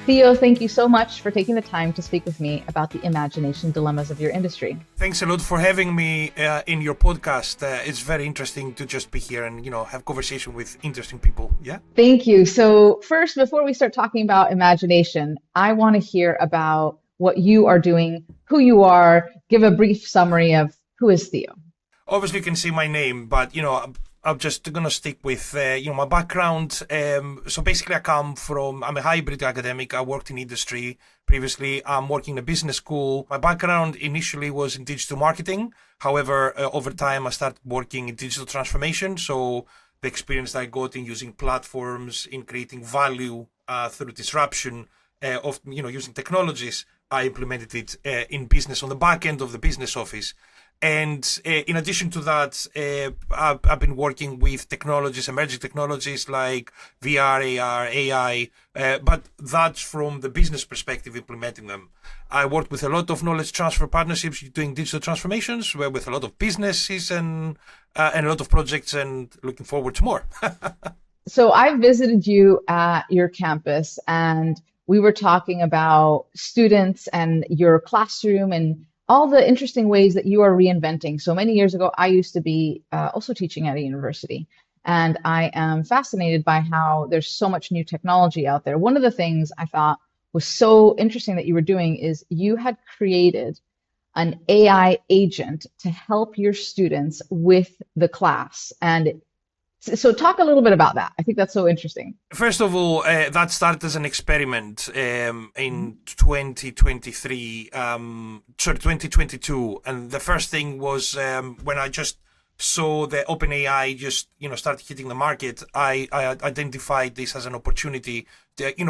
Theo, thank you so much for taking the time to speak with me about the imagination dilemmas of your industry. Thanks a lot for having me in your podcast. It's very interesting to just be here and have conversation with interesting people. Yeah. Thank you. So, first, before we start talking about imagination, I want to hear about what you are doing, who you are, give a brief summary of who is Theo. Obviously, you can see my name, but I'm just gonna stick with my background. So basically, I'm a hybrid academic. I worked in industry previously. I'm working in a business school. My background initially was in digital marketing. However, over time, I started working in digital transformation. So the experience that I got in using platforms, in creating value through disruption of using technologies, I implemented it in business on the back end of the business office. And in addition to that, I've been working with technologies, emerging technologies like VR, AR, AI, but that's from the business perspective, implementing them. I worked with a lot of knowledge transfer partnerships doing digital transformations, with a lot of businesses and a lot of projects, and looking forward to more. So, I visited you at your campus and we were talking about students and your classroom and all the interesting ways that you are reinventing. So many years ago, I used to be also teaching at a university, and I am fascinated by how there's so much new technology out there. One of the things I thought was so interesting that you were doing is you had created an AI agent to help your students with the class. And so talk a little bit about that. I think that's so interesting. First of all, that started as an experiment in 2023, 2022. And the first thing was when I just saw the OpenAI just, start hitting the market, I identified this as an opportunity.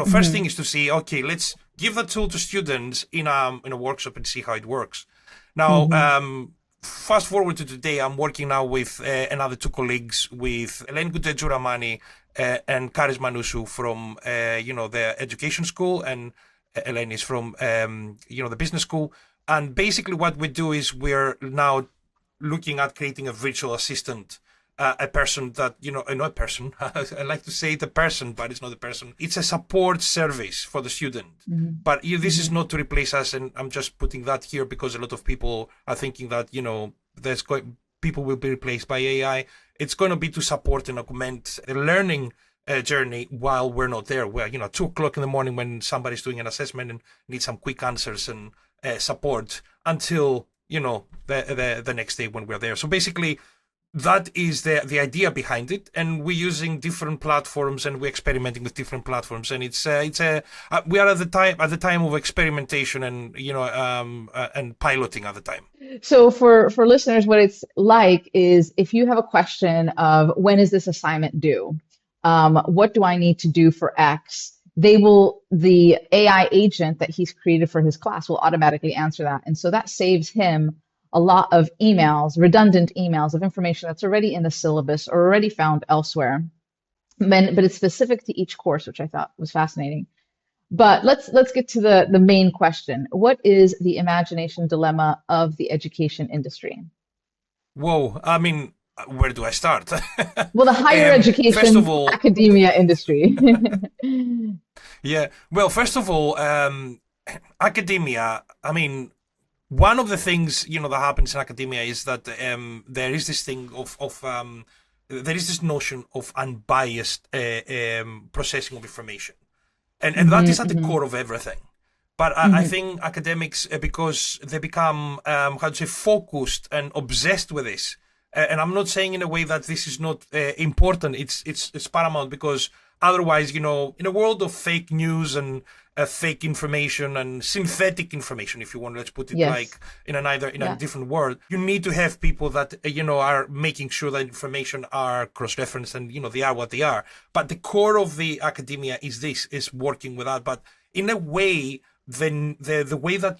First thing is to see, okay, let's give the tool to students in a workshop and see how it works. Now, fast forward to today, I'm working now with another two colleagues, with Elaine Gudejouramani and Karis Manoussou from the education school, and Elaine is from the business school. And basically, what we do is we're now looking at creating a virtual assistant. A person that, not a person, I like to say the person, but it's not a person. It's a support service for the student. But this is not to replace us, and I'm just putting that here because a lot of people are thinking that, people will be replaced by AI. It's going to be to support and augment the learning journey while we're not there. Where, 2 o'clock in the morning when somebody's doing an assessment and needs some quick answers and support until, the next day when we're there. So basically, that is the idea behind it, and we're using different platforms and we're experimenting with different platforms, and we are at the time of experimentation and and piloting at the time. So for listeners, what it's like is if you have a question of when is this assignment due? What do I need to do for X? The AI agent that he's created for his class will automatically answer that. And so that saves him a lot of emails, redundant emails of information that's already in the syllabus or already found elsewhere. But it's specific to each course, which I thought was fascinating. But let's get to the main question. What is the imagination dilemma of the education industry? Whoa, I mean, where do I start? Well, the higher First of education all, academia industry. yeah. Well, first of all, academia. I mean, one of the things that happens in academia is that there is this thing there is this notion of unbiased processing of information, and that is at the core of everything. But I think academics, because they become focused and obsessed with this, and I'm not saying in a way that this is not important. It's paramount, because otherwise, in a world of fake news and fake information and synthetic information, if you want, let's put it like in a different word, you need to have people that are making sure that information are cross-referenced and they are what they are. But the core of the academia is working with that. But in a way, the way that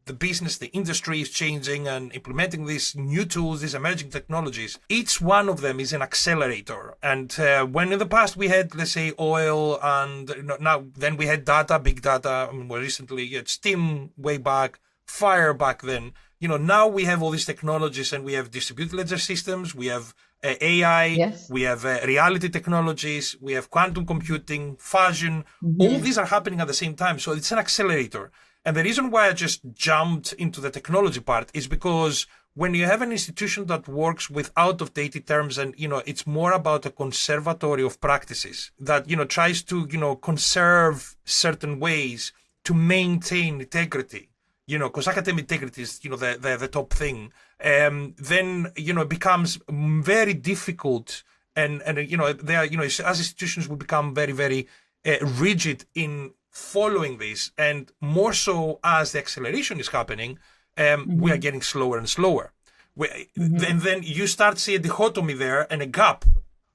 the business, the industry is changing and implementing these new tools, these emerging technologies. Each one of them is an accelerator. And when in the past we had, let's say, oil, and now then we had data, big data. I mean, more recently, you had steam way back, fire back then. now we have all these technologies, and we have distributed ledger systems, we have AI, Yes. we have reality technologies, we have quantum computing, fusion. All these are happening at the same time. So it's an accelerator. And the reason why I just jumped into the technology part is because when you have an institution that works with out-of-date terms, and it's more about a conservatory of practices that tries to conserve certain ways to maintain integrity, because academic integrity is the top thing. Then it becomes very difficult, and there as institutions will become very, very rigid in following this, and more so as the acceleration is happening. We are getting slower and slower. And then you start seeing a dichotomy there and a gap,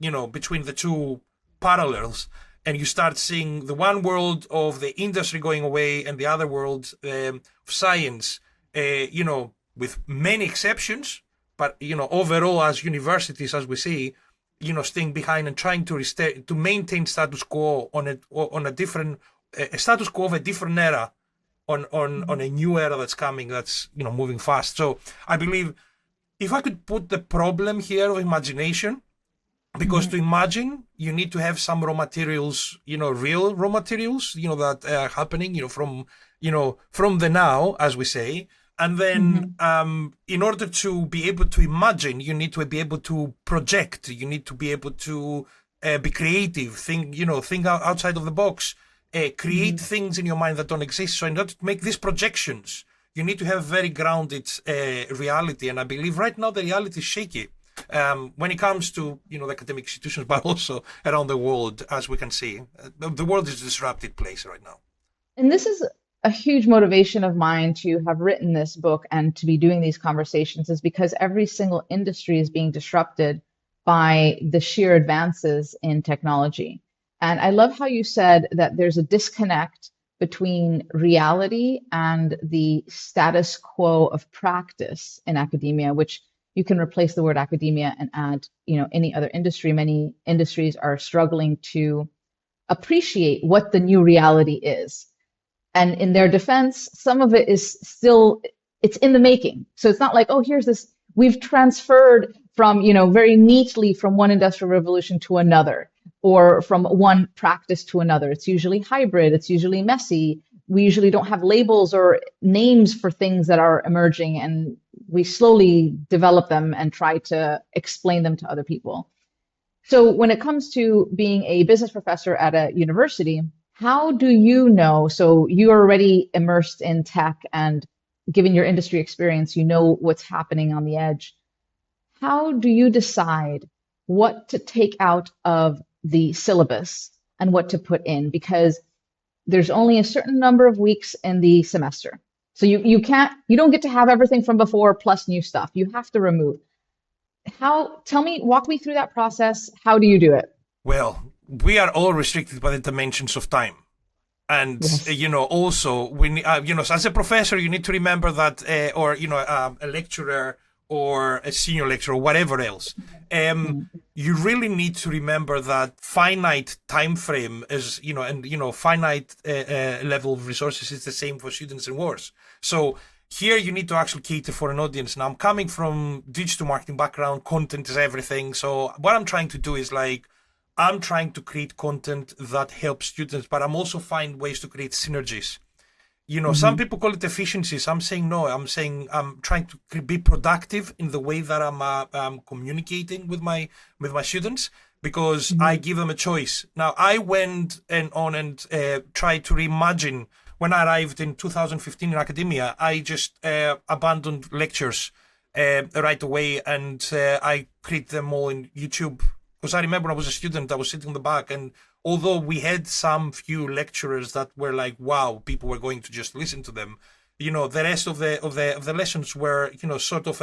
between the two parallels. And you start seeing the one world of the industry going away and the other world of science, with many exceptions. But, overall, as universities, as we see, staying behind and trying to maintain status quo on a different, a status quo of a different era, on a new era that's coming, that's moving fast. So I believe, if I could put the problem here of imagination, because to imagine you need to have some raw materials, real raw materials, that are happening, from the now, as we say. And then in order to be able to imagine, you need to be able to project, you need to be able to be creative, think outside of the box. Create things in your mind that don't exist. So in order to make these projections, you need to have very grounded reality. And I believe right now the reality is shaky when it comes to the academic institutions, but also around the world, as we can see. The world is a disrupted place right now. And this is a huge motivation of mine to have written this book and to be doing these conversations, is because every single industry is being disrupted by the sheer advances in technology. And I love how you said that there's a disconnect between reality and the status quo of practice in academia, which you can replace the word academia and add, any other industry. Many industries are struggling to appreciate what the new reality is. And in their defense, some of it is still, it's in the making. So it's not like, oh, here's this, we've transferred from, very neatly from one industrial revolution to another, or from one practice to another. It's usually hybrid. It's usually messy. We usually don't have labels or names for things that are emerging, and we slowly develop them and try to explain them to other people. So when it comes to being a business professor at a university, how do you know? So you're already immersed in tech, and given your industry experience, what's happening on the edge. How do you decide what to take out of the syllabus and what to put in? Because there's only a certain number of weeks in the semester. So you don't get to have everything from before plus new stuff. You have to remove. Walk me through that process. How do you do it? Well, we are all restricted by the dimensions of time. And, Yes. Also, as a professor, you need to remember that, or, a lecturer or a senior lecturer or whatever else, you really need to remember that finite time frame is, finite level of resources is the same for students and worse. So here you need to actually cater for an audience. Now, I'm coming from digital marketing background, content is everything. So what I'm trying to do is I'm trying to create content that helps students, but I'm also find ways to create synergies. Some people call it efficiencies. I'm saying no. I'm saying I'm trying to be productive in the way that I'm communicating with my students, because I give them a choice. Now, I went and tried to reimagine. When I arrived in 2015 in academia, I just abandoned lectures right away, and I created them all in YouTube. Because I remember when I was a student, I was sitting in the back, and although we had some few lecturers that were like, wow, people were going to just listen to them, the rest of the lessons were, sort of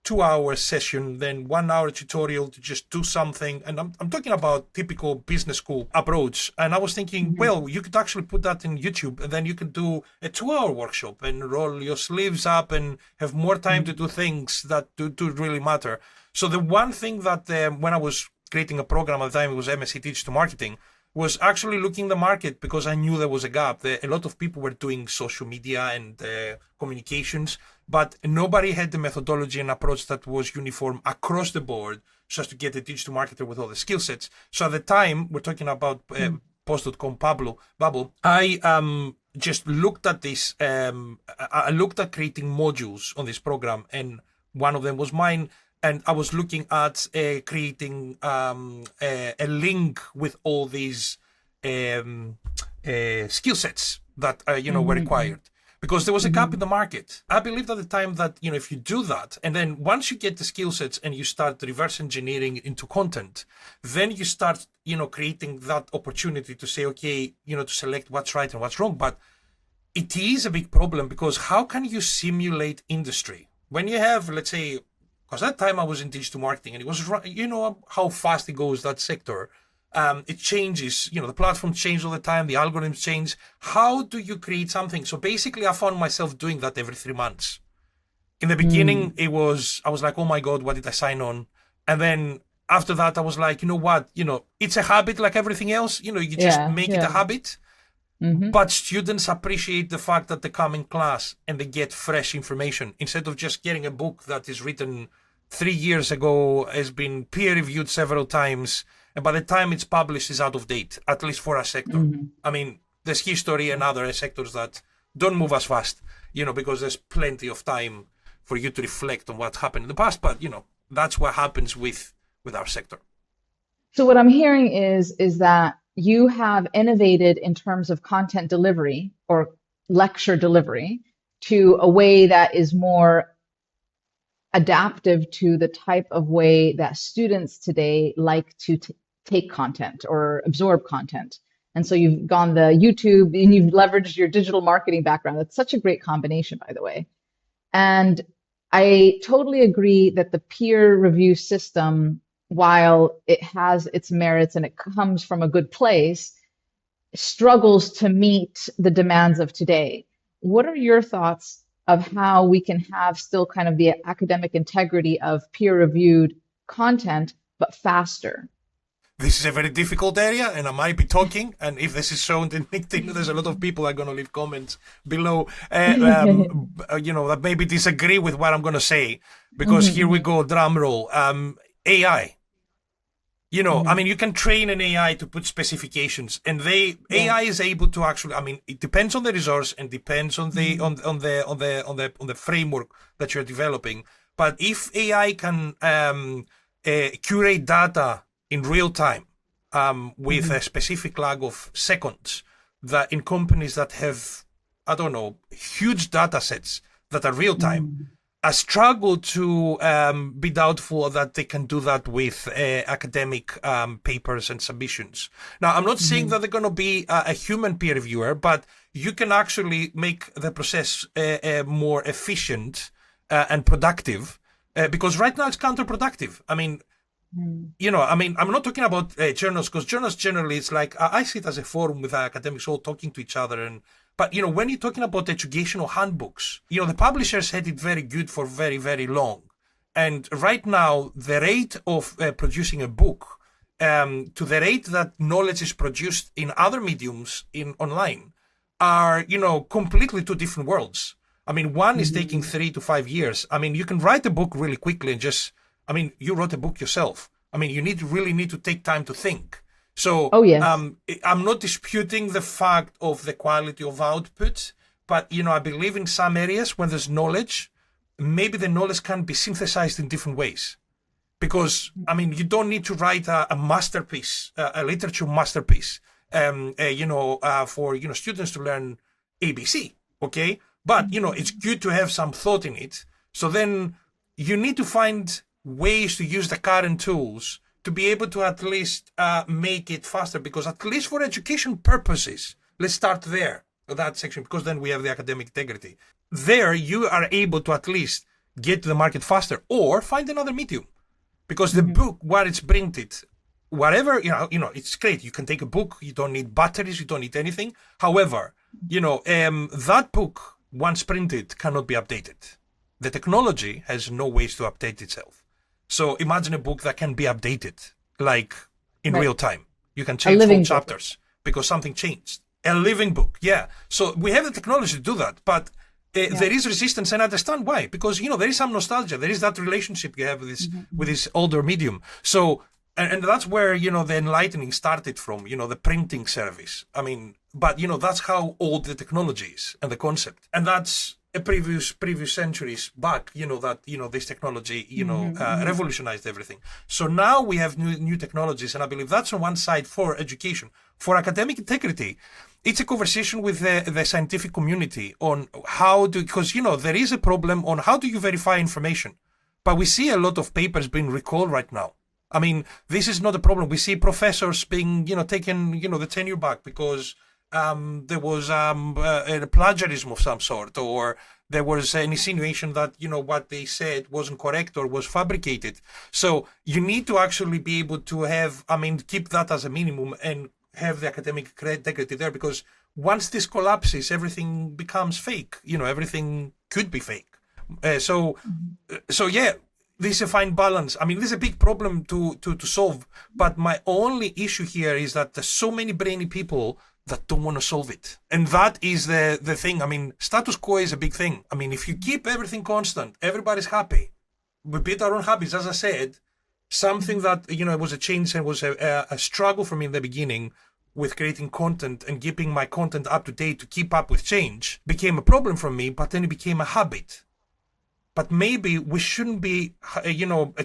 2-hour session, then 1-hour tutorial to just do something. And I'm talking about typical business school approach. And I was thinking, well, you could actually put that in YouTube, and then you could do a 2-hour workshop and roll your sleeves up and have more time to do things that do really matter. So the one thing that when I was creating a program at the time, it was MSc Digital Marketing, was actually looking the market, because I knew there was a gap. A lot of people were doing social media and communications, but nobody had the methodology and approach that was uniform across the board so as to get a digital marketer with all the skill sets. So at the time, we're talking about post.com bubble, I just looked at this, I looked at creating modules on this program, and one of them was mine. And I was looking at creating a link with all these skill sets that were required, because there was a gap in the market. I believed at the time that if you do that, and then once you get the skill sets and you start reverse engineering into content, then you start creating that opportunity to say, okay, to select what's right and what's wrong. But it is a big problem, because how can you simulate industry when you have, let's say, because at that time I was in digital marketing, and it was, how fast it goes, that sector. It changes, the platforms change all the time, the algorithms change. How do you create something? So basically, I found myself doing that every 3 months. In the beginning, I was like, oh my God, what did I sign on? And then after that, I was like, you know what? It's a habit like everything else. You just make it a habit. But students appreciate the fact that they come in class and they get fresh information, instead of just getting a book that is written 3 years ago, has been peer reviewed several times, and by the time it's published is out of date, at least for our sector. I mean, there's history and other sectors that don't move as fast, because there's plenty of time for you to reflect on what happened in the past. But, that's what happens with our sector. So what I'm hearing is that you have innovated in terms of content delivery or lecture delivery to a way that is more adaptive to the type of way that students today like to take content or absorb content. And so you've gone the YouTube and you've leveraged your digital marketing background. That's such a great combination, by the way. And I totally agree that the peer review system, while it has its merits and it comes from a good place, struggles to meet the demands of today. What are your thoughts of how we can have still kind of the academic integrity of peer-reviewed content, but faster? This is a very difficult area, and I might be talking, and if this is shown in LinkedIn, there's a lot of people are going to leave comments below, that maybe disagree with what I'm going to say, because here we go, drum roll. AI. I mean, you can train an AI to put specifications, and AI is able to actually. I mean, it depends on the resource and depends on the on the framework that you're developing. But if AI can curate data in real time with a specific lag of seconds, that in companies that have, I don't know, huge data sets that are real time. I struggle to be doubtful that they can do that with academic papers and submissions. Now, I'm not saying that they're going to be a human peer reviewer, but you can actually make the process more efficient and productive, because right now it's counterproductive. I mean, I'm not talking about journals, because journals generally, it's like, I see it as a forum with academics all talking to each other. But, when you're talking about educational handbooks, the publishers had it very good for very, very long. And right now, the rate of producing a book to the rate that knowledge is produced in other mediums online are, completely two different worlds. I mean, one is taking 3 to 5 years. I mean, you can write a book really quickly and you wrote a book yourself. I mean, you really need to take time to think. So I'm not disputing the fact of the quality of output, but, I believe in some areas when there's knowledge, maybe the knowledge can be synthesized in different ways. Because, you don't need to write a masterpiece, a literature masterpiece, for, students to learn ABC, okay? But, it's good to have some thought in it. So then you need to find ways to use the current tools to be able to at least make it faster, because at least for education purposes, let's start there, that section, because then we have the academic integrity. There, you are able to at least get to the market faster, or find another medium, because the book, where it's printed, whatever, it's great. You can take a book, you don't need batteries, you don't need anything. However, that book, once printed, cannot be updated. The technology has no ways to update itself. So imagine a book that can be updated, like in real time. You can change whole chapters because something changed. A living book, yeah. So we have the technology to do that, but Yeah. there is resistance, and I understand why. Because there is some nostalgia. There is that relationship you have with this older medium. So, and that's where the enlightening started from. The printing service. I mean, but that's how old the technology is and the concept, and that's a previous centuries back. That this technology revolutionized everything. So now we have new technologies, and I believe that's on one side for education, for academic integrity. It's a conversation with the scientific community on how to, because there is a problem on how do you verify information, but we see a lot of papers being recalled right now. I mean, this is not a problem. We see professors being taken the tenure back because there was a plagiarism of some sort, or there was an insinuation that what they said wasn't correct or was fabricated. So you need to actually be able to have, keep that as a minimum and have the academic integrity there, because once this collapses, everything becomes fake. Everything could be fake. So yeah, this is a fine balance. This is a big problem to solve. But my only issue here is that there's so many brainy people that don't want to solve it, and that is the thing. Status quo is a big thing. If you keep everything constant, everybody's happy. We build our own habits, as I said. Something that, it was a change and was a struggle for me in the beginning with creating content and keeping my content up to date to keep up with change became a problem for me, but then it became a habit. But maybe we shouldn't be,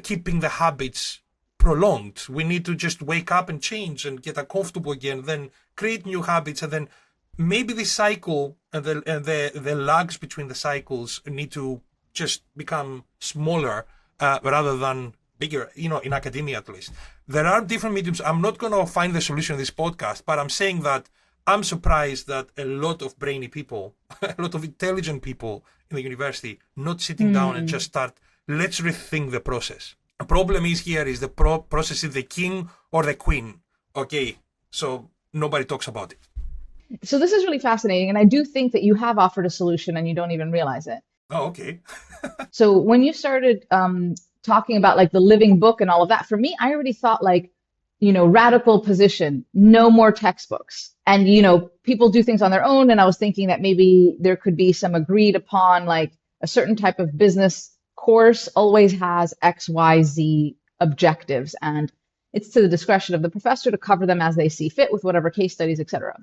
keeping the habits prolonged. We need to just wake up and change and get comfortable again, then create new habits, and then maybe the cycle and the lags between the cycles need to just become smaller rather than bigger, in academia at least. There are different mediums. I'm not going to find the solution in this podcast, but I'm saying that I'm surprised that a lot of brainy people, a lot of intelligent people in the university, not sitting down and just start, let's rethink the process. The problem is here is the process is the king or the queen. Okay, so nobody talks about it. So this is really fascinating, and I do think that you have offered a solution and you don't even realize it. Oh, okay. So when you started talking about like the living book and all of that, for me, I already thought like, radical position, no more textbooks. And, people do things on their own. And I was thinking that maybe there could be some agreed upon, like a certain type of business course always has X, Y, Z objectives. And it's to the discretion of the professor to cover them as they see fit with whatever case studies, etc.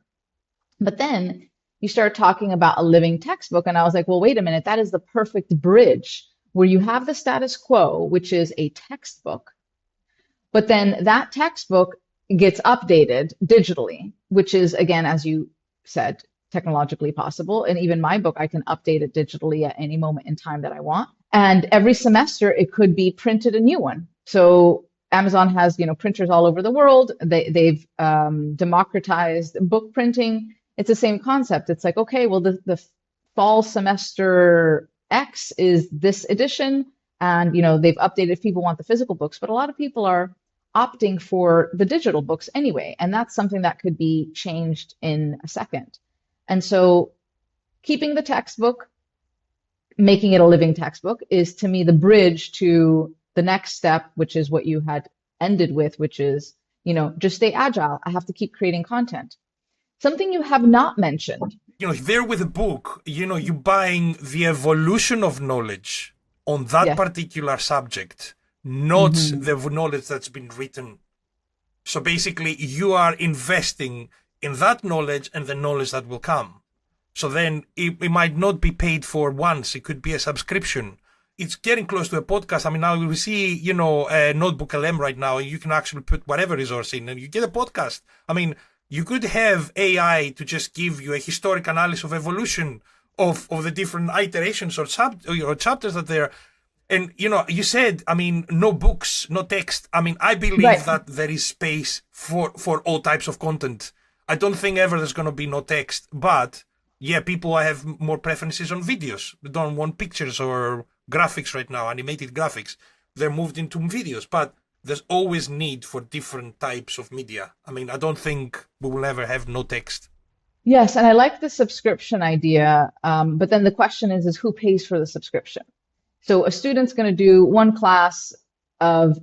But then you start talking about a living textbook. And I was like, well, wait a minute, that is the perfect bridge where you have the status quo, which is a textbook, but then that textbook gets updated digitally, which is, again, as you said, technologically possible. And even my book, I can update it digitally at any moment in time that I want. And every semester, it could be printed a new one. So Amazon has, printers all over the world. They've democratized book printing. It's the same concept. It's like, okay, well, the fall semester X is this edition, and they've updated if people want the physical books, but a lot of people are opting for the digital books anyway, and that's something that could be changed in a second. And so keeping the textbook, making it a living textbook is to me the bridge to the next step, which is what you had ended with, which is, just stay agile. I have to keep creating content. Something you have not mentioned. There with a book, you're buying the evolution of knowledge on that particular subject, not the knowledge that's been written. So basically, you are investing in that knowledge and the knowledge that will come. So then it might not be paid for once. It could be a subscription. It's getting close to a podcast. Now we see, Notebook LM right now, and you can actually put whatever resource in and you get a podcast. You could have AI to just give you a historic analysis of evolution of the different iterations or chapters that there. And, you said, no books, no text. I believe that there is space for all types of content. I don't think ever there's going to be no text. But, yeah, people have more preferences on videos. They don't want pictures or graphics right now, animated graphics. They're moved into videos. But there's always need for different types of media. I don't think we will ever have no text. Yes, and I like the subscription idea. But then the question is who pays for the subscription? So a student's going to do one class of,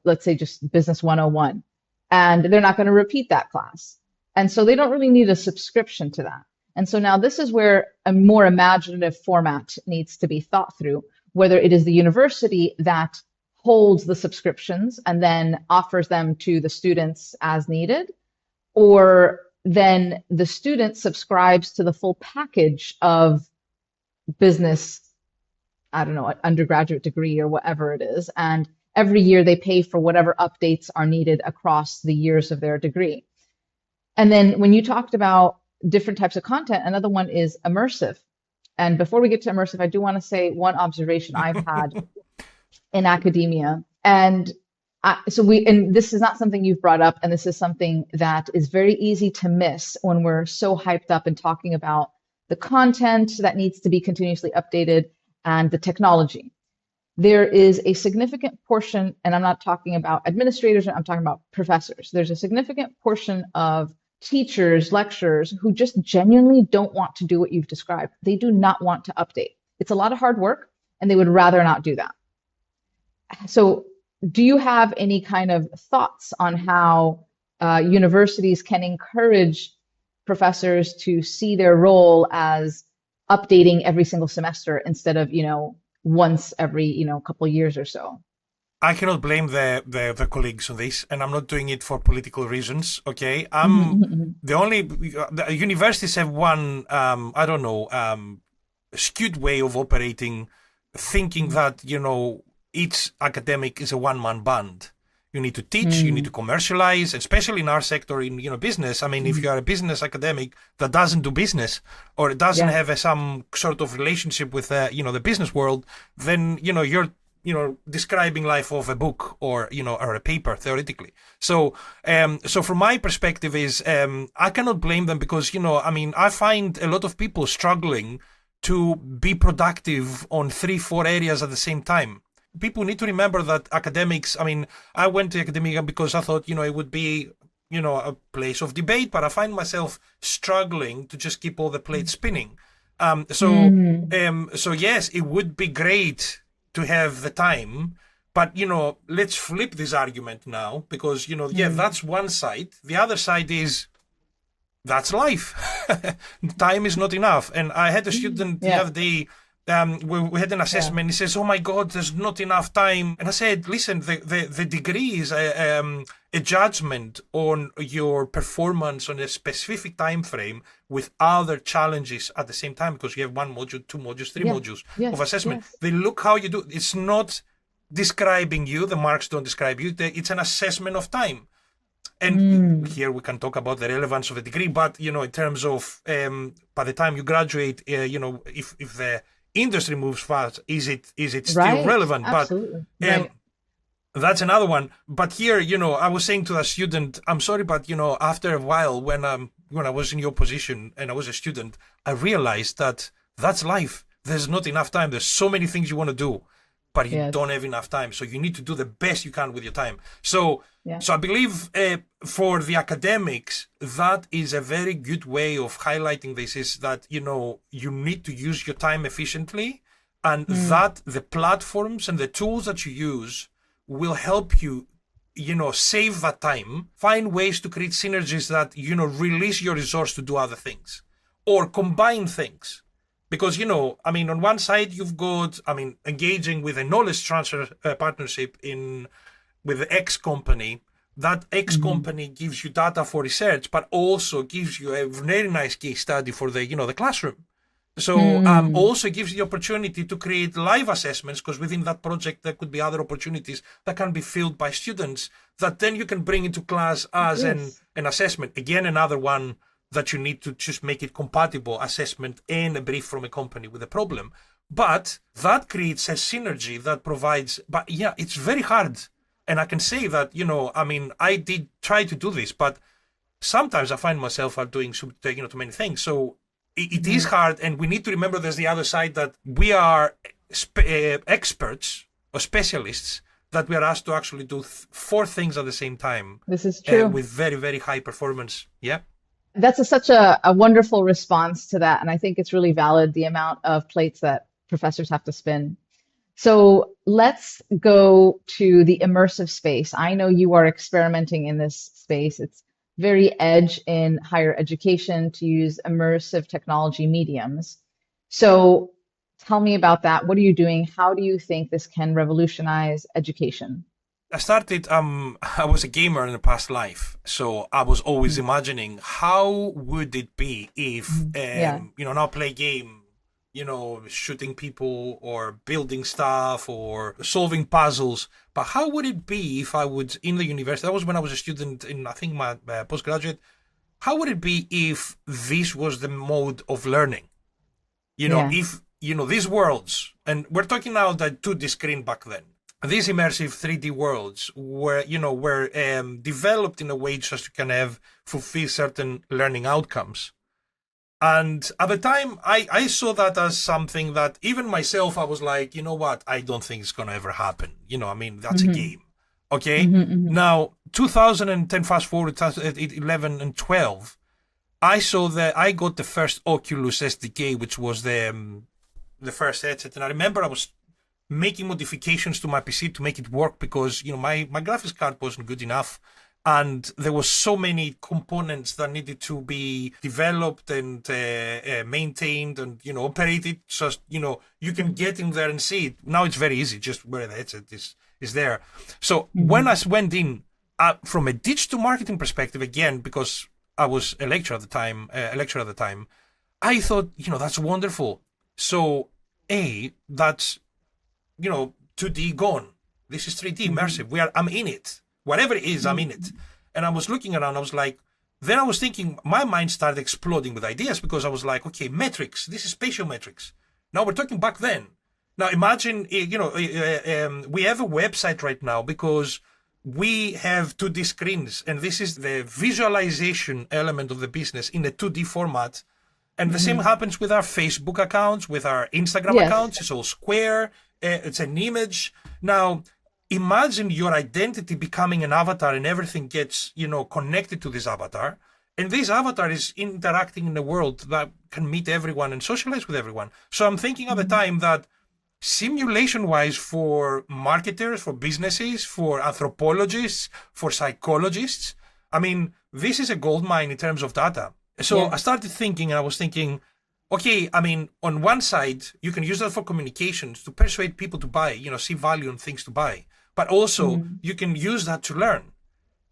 let's say just Business 101, and they're not going to repeat that class. And so they don't really need a subscription to that. And so now this is where a more imaginative format needs to be thought through, whether it is the university that holds the subscriptions and then offers them to the students as needed, or then the student subscribes to the full package of business, I don't know, an undergraduate degree or whatever it is. And every year they pay for whatever updates are needed across the years of their degree. And then when you talked about different types of content, another one is immersive. And before we get to immersive, I do want to say one observation I've had in academia. And and this is not something you've brought up, and this is something that is very easy to miss when we're so hyped up and talking about the content that needs to be continuously updated and the technology. There is a significant portion, and I'm not talking about administrators, I'm talking about professors. There's a significant portion of teachers, lecturers who just genuinely don't want to do what you've described. They do not want to update. It's a lot of hard work, and they would rather not do that. So do you have any kind of thoughts on how universities can encourage professors to see their role as updating every single semester instead of, once every, couple of years or so? I cannot blame the colleagues on this, and I'm not doing it for political reasons. Okay, the universities have one skewed way of operating, thinking that each academic is a one-man band. You need to teach, you need to commercialize, especially in our sector, in business. I mean, if you are a business academic that doesn't do business or doesn't have some sort of relationship with the business world, then you're describing life of a book or or a paper theoretically. So from my perspective is I cannot blame them because I find a lot of people struggling to be productive on 3-4 areas at the same time. People need to remember that academics, I went to academia because I thought, it would be, a place of debate, but I find myself struggling to just keep all the plates spinning. So yes, it would be great to have the time, but, let's flip this argument now because, that's one side. The other side is that's life. Time is not enough. And I had a student the other day, we had an assessment. He says, "Oh my God, there's not enough time." And I said, "Listen, the degree is a judgment on your performance on a specific time frame with other challenges at the same time because you have 1 module, 2 modules, 3 modules of assessment. They look how you do. It's not describing you. The marks don't describe you. It's an assessment of time." And here we can talk about the relevance of a degree, but in terms of by the time you graduate, if the industry moves fast, is it still relevant? Absolutely. But that's another one. But here, I was saying to a student, I'm sorry, but after a while, when I was in your position and I was a student, I realized that that's life. There's not enough time. There's so many things you want to do, but you don't have enough time. So you need to do the best you can with your time. So I believe for the academics, that is a very good way of highlighting this is that, you need to use your time efficiently and that the platforms and the tools that you use will help you, save that time, find ways to create synergies that, release your resource to do other things or combine things. Because, on one side, you've got, engaging with a knowledge transfer partnership with the X company. That X company gives you data for research, but also gives you a very nice case study for the classroom. So also gives you the opportunity to create live assessments because within that project, there could be other opportunities that can be filled by students that then you can bring into class as an assessment. Again, another one that you need to just make it compatible assessment and a brief from a company with a problem. But that creates a synergy that provides, but it's very hard. And I can say that, I did try to do this, but sometimes I find myself doing too many things. So it is hard. And we need to remember there's the other side that we are experts or specialists that we are asked to actually do 4 things at the same time. This is true. With very, very high performance. Yeah. That's such a wonderful response to that. And I think it's really valid, the amount of plates that professors have to spin. So let's go to the immersive space. I know you are experimenting in this space. It's very edge in higher education to use immersive technology mediums. So tell me about that. What are you doing? How do you think this can revolutionize education? I started, I was a gamer in a past life. So I was always imagining how would it be if, Yeah, now play game, shooting people or building stuff or solving puzzles. But how would it be if I would, in the university, that was when I was a student in, I think, my postgraduate, how would it be if this was the mode of learning? yeah. If, these worlds, and we're talking now that 2D screen back then, these immersive 3D worlds were developed in a way just to kind of fulfill certain learning outcomes. And at the time, I saw that as something that even myself, I was like, you know what? I don't think it's going to ever happen. That's a Hmm. game. Okay. Hmm. Hmm. Now, 2010, fast forward, 2011 and 12, I saw that I got the first Oculus SDK, which was the first headset. And I remember I was making modifications to my PC to make it work because my graphics card wasn't good enough, and there was so many components that needed to be developed and maintained and operated. Just you can get in there and see it. Now it's very easy, just where the headset is there. So when Hmm. I went in from a digital marketing perspective, again because I was a lecturer at the time, I thought that's wonderful. So that's 2D gone. This is 3D Hmm. immersive. I'm in it. Whatever it is, I'm in it. And I was looking around. I was like, then I was thinking, my mind started exploding with ideas because I was like, okay, metrics. This is spatial metrics. Now we're talking back then. Now imagine, we have a website right now because we have 2D screens, and this is the visualization element of the business in a 2D format. And the same Hmm. happens with our Facebook accounts, with our Instagram Yes. accounts. It's all square. It's an image. Now, imagine your identity becoming an avatar and everything gets, connected to this avatar. And this avatar is interacting in a world that can meet everyone and socialize with everyone. So I'm thinking at the Hmm. time that simulation wise, for marketers, for businesses, for anthropologists, for psychologists, I mean, this is a gold mine in terms of data. So I Yes. started thinking, and I was thinking, okay, I mean, on one side, you can use that for communications to persuade people to buy, see value in things to buy. But also, Hmm. you can use that to learn.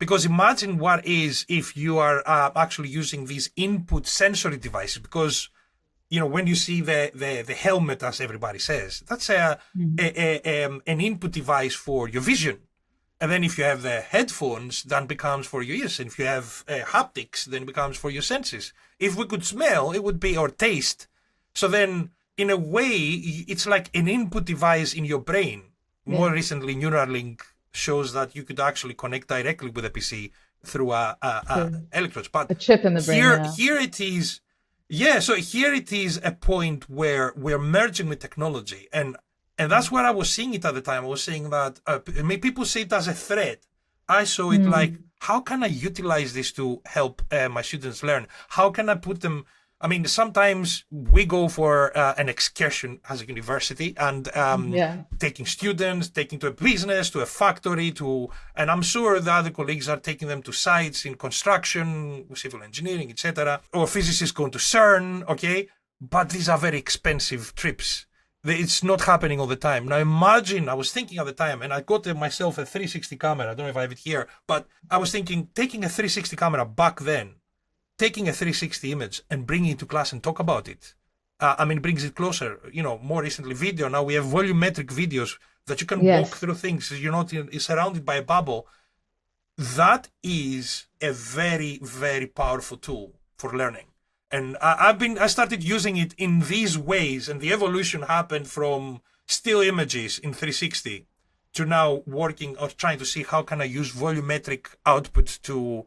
Because imagine what is if you are actually using these input sensory devices. Because when you see the helmet, as everybody says, that's an input device for your vision. And then if you have the headphones, then becomes for your ears. And if you have haptics, then it becomes for your senses. If we could smell, it would be or taste. So then, in a way, it's like an input device in your brain. More Yeah. recently, Neuralink shows that you could actually connect directly with a PC through True. electrodes. But A chip in the brain. Yeah. here it is. Yeah, so here it is a point where we're merging with technology, and that's where I was seeing it at the time. I was saying that people see it as a threat. I saw it like, Mm. how can I utilize this to help my students learn? How can I put them? I mean, sometimes we go for an excursion as a university and Yeah. taking students, taking to a business, to a factory, and I'm sure the other colleagues are taking them to sites in construction, civil engineering, etc., or physicists going to CERN, okay? But these are very expensive trips. It's not happening all the time. Now imagine, I was thinking at the time, and I got myself a 360 camera. I don't know if I have it here, but I was thinking, taking a 360 camera back then, taking a 360 image and bringing it to class and talk about it. Brings it closer. More recently, video. Now we have volumetric videos that you can walk Yes. through things. You're not surrounded by a bubble. That is a very, very powerful tool for learning. And I started using it in these ways, and the evolution happened from still images in 360 to now working or trying to see how can I use volumetric output to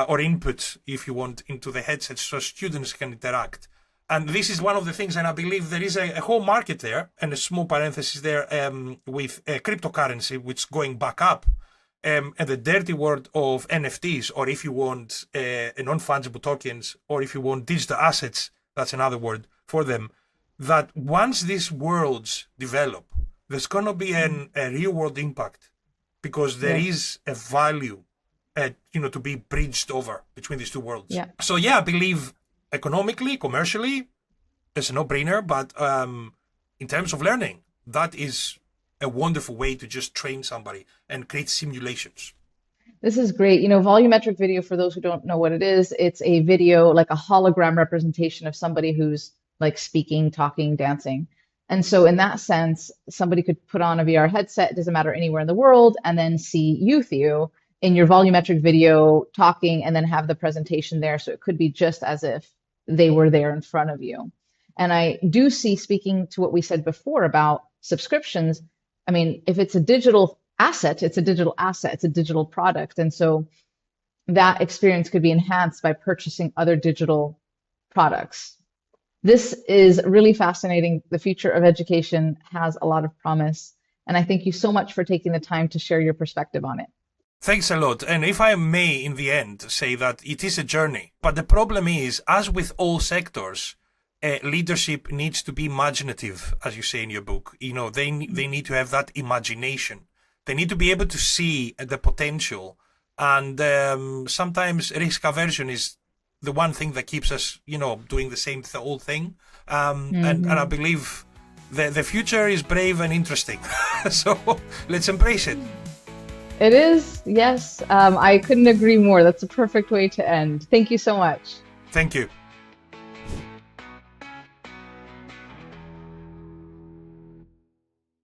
or input, if you want, into the headset so students can interact. And this is one of the things, and I believe there is a whole market there, and a small parenthesis there with cryptocurrency, which is going back up, and the dirty word of NFTs, or if you want non-fungible tokens, or if you want digital assets, that's another word for them, that once these worlds develop, there's going to be a real world impact because there Yes. is a value to be bridged over between these two worlds. Yeah. So yeah, I believe economically, commercially, it's a no-brainer. But in terms of learning, that is a wonderful way to just train somebody and create simulations. This is great. Volumetric video, for those who don't know what it is, it's a video, like a hologram representation of somebody who's like speaking, talking, dancing. And so in that sense, somebody could put on a VR headset, it doesn't matter, anywhere in the world, and then see you, Theo, in your volumetric video talking, and then have the presentation there. So it could be just as if they were there in front of you. And I do see, speaking to what we said before about subscriptions, I mean, if it's a digital asset, it's a digital asset, it's a digital product. And so that experience could be enhanced by purchasing other digital products. This is really fascinating. The future of education has a lot of promise. And I thank you so much for taking the time to share your perspective on it. Thanks a lot. And if I may, in the end, say that it is a journey. But the problem is, as with all sectors, leadership needs to be imaginative, as you say in your book. They need to have that imagination. They need to be able to see the potential. And sometimes risk aversion is the one thing that keeps us, doing the same old thing. And I believe the future is brave and interesting. So let's embrace it. It is, yes. I couldn't agree more. That's a perfect way to end. Thank you so much. Thank you.